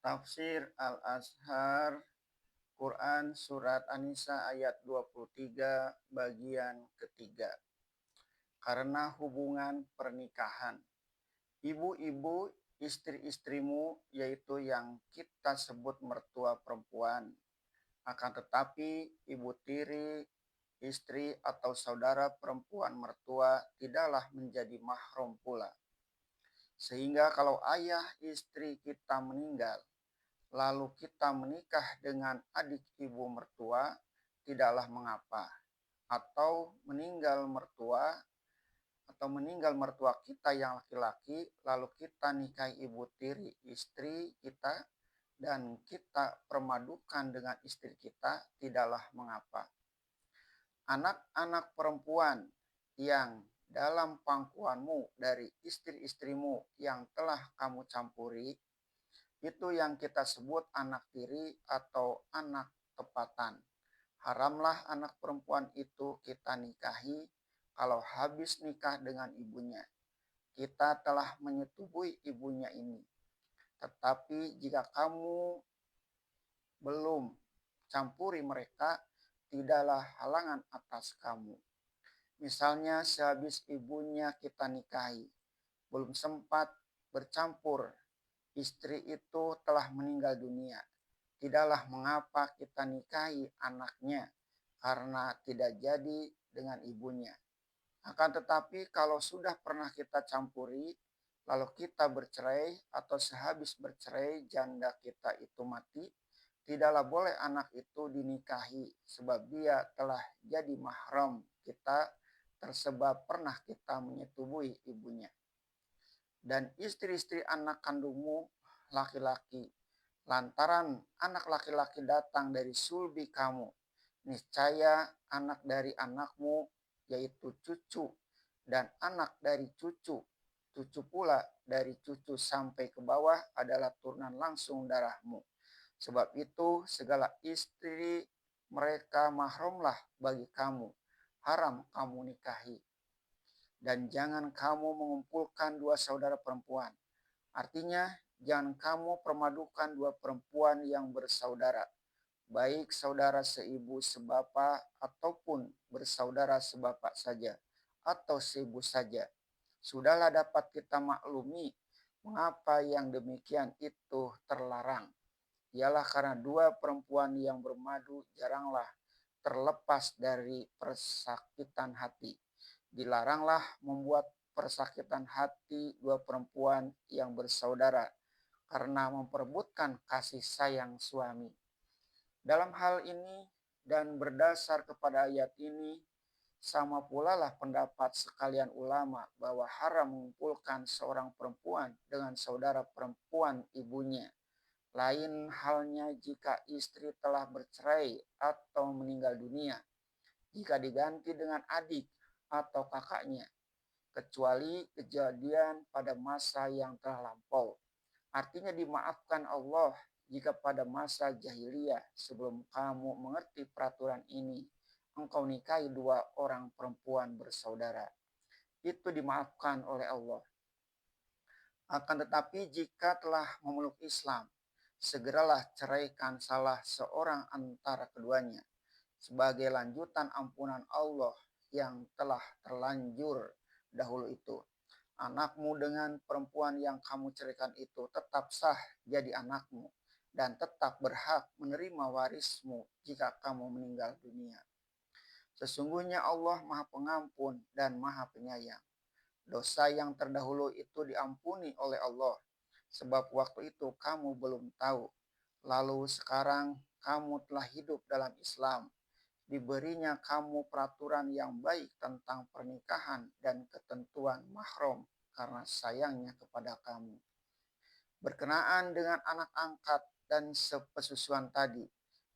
Tafsir Al-Azhar Quran Surat An-Nisa ayat 23 bagian ketiga. Karena hubungan pernikahan. Ibu-ibu istri-istrimu yaitu yang kita sebut mertua perempuan. Akan tetapi ibu tiri, istri atau saudara perempuan mertua tidaklah menjadi mahram pula. Sehingga kalau ayah istri kita meninggal, lalu kita menikah dengan adik ibu mertua, tidaklah mengapa. Atau meninggal mertua kita yang laki-laki, lalu kita nikahi ibu tiri istri kita, dan kita permadukan dengan istri kita, tidaklah mengapa. Anak-anak perempuan yang dalam pangkuanmu dari istri-istrimu yang telah kamu campuri, itu yang kita sebut anak tiri atau anak tepatan. Haramlah anak perempuan itu kita nikahi kalau habis nikah dengan ibunya. Kita telah menyetubui ibunya ini. Tetapi jika kamu belum campuri mereka, tidaklah halangan atas kamu. Misalnya sehabis ibunya kita nikahi, belum sempat bercampur, istri itu telah meninggal dunia. Tidaklah mengapa kita nikahi anaknya karena tidak jadi dengan ibunya. Akan tetapi kalau sudah pernah kita campuri, lalu kita bercerai atau sehabis bercerai janda kita itu mati, tidaklah boleh anak itu dinikahi sebab dia telah jadi mahram kita tersebab pernah kita menyetubui ibunya. Dan istri-istri anak kandungmu laki-laki, lantaran anak laki-laki datang dari sulbi kamu, niscaya anak dari anakmu yaitu cucu dan anak dari cucu, cucu pula dari cucu sampai ke bawah adalah turunan langsung darahmu. Sebab itu segala istri mereka mahramlah bagi kamu, haram kamu nikahi. Dan jangan kamu mengumpulkan dua saudara perempuan. Artinya jangan kamu permadukan dua perempuan yang bersaudara, baik saudara seibu sebapa ataupun bersaudara sebapak saja, atau seibu saja. Sudahlah dapat kita maklumi mengapa yang demikian itu terlarang. Ialah karena dua perempuan yang bermadu jaranglah terlepas dari persakitan hati. Dilaranglah membuat persakitan hati dua perempuan yang bersaudara karena memperebutkan kasih sayang suami. Dalam hal ini dan berdasar kepada ayat ini, sama pula lah pendapat sekalian ulama bahwa haram mengumpulkan seorang perempuan dengan saudara perempuan ibunya. Lain halnya jika istri telah bercerai atau meninggal dunia, jika diganti dengan adik atau kakaknya, kecuali kejadian pada masa yang telah lampau. Artinya dimaafkan Allah jika pada masa jahiliyah sebelum kamu mengerti peraturan ini, engkau nikahi dua orang perempuan bersaudara. Itu dimaafkan oleh Allah. Akan tetapi jika telah memeluk Islam, segeralah ceraikan salah seorang antara keduanya sebagai lanjutan ampunan Allah yang telah terlanjur dahulu itu. Anakmu dengan perempuan yang kamu ceraikan itu tetap sah jadi anakmu dan tetap berhak menerima warismu jika kamu meninggal dunia. Sesungguhnya Allah Maha Pengampun dan Maha Penyayang. Dosa yang terdahulu itu diampuni oleh Allah, sebab waktu itu kamu belum tahu. Lalu sekarang kamu telah hidup dalam Islam, diberinya kamu peraturan yang baik tentang pernikahan dan ketentuan mahram karena sayangnya kepada kamu. Berkenaan dengan anak angkat dan sepesusuan tadi,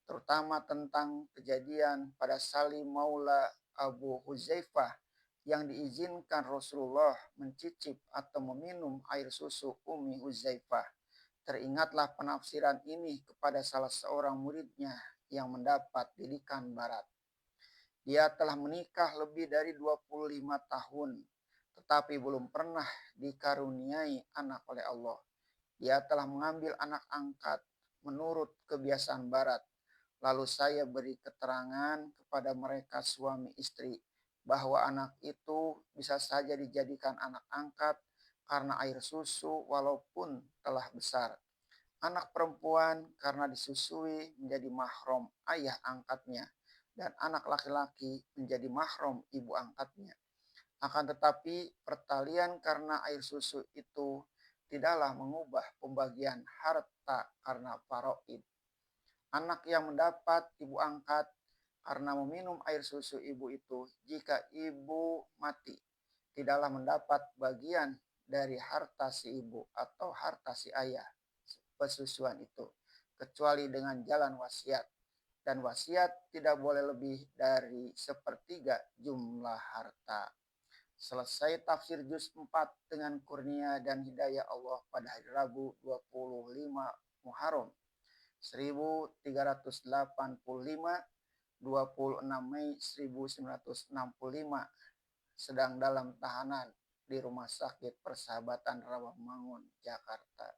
terutama tentang kejadian pada Salim Maula Abu Huzaifah yang diizinkan Rasulullah mencicip atau meminum air susu Ummi Huzaifah. Teringatlah penafsiran ini kepada salah seorang muridnya yang mendapat didikan barat. Dia telah menikah lebih dari 25 tahun, tetapi belum pernah dikaruniai anak oleh Allah. Dia telah mengambil anak angkat menurut kebiasaan barat. Lalu saya beri keterangan kepada mereka suami istri bahwa anak itu bisa saja dijadikan anak angkat karena air susu walaupun telah besar. Anak perempuan karena disusui menjadi mahram ayah angkatnya, dan anak laki-laki menjadi mahram ibu angkatnya. Akan tetapi pertalian karena air susu itu tidaklah mengubah pembagian harta karena faraid. Anak yang mendapat ibu angkat karena meminum air susu ibu itu, jika ibu mati, tidaklah mendapat bagian dari harta si ibu atau harta si ayah pesusuan itu, kecuali dengan jalan wasiat. Dan wasiat tidak boleh lebih dari sepertiga jumlah harta. Selesai tafsir juz 4 dengan kurnia dan hidayah Allah pada hari Rabu 25 Muharram 1385, 26 Mei 1965, sedang dalam tahanan di Rumah Sakit Persahabatan Rawamangun, Jakarta.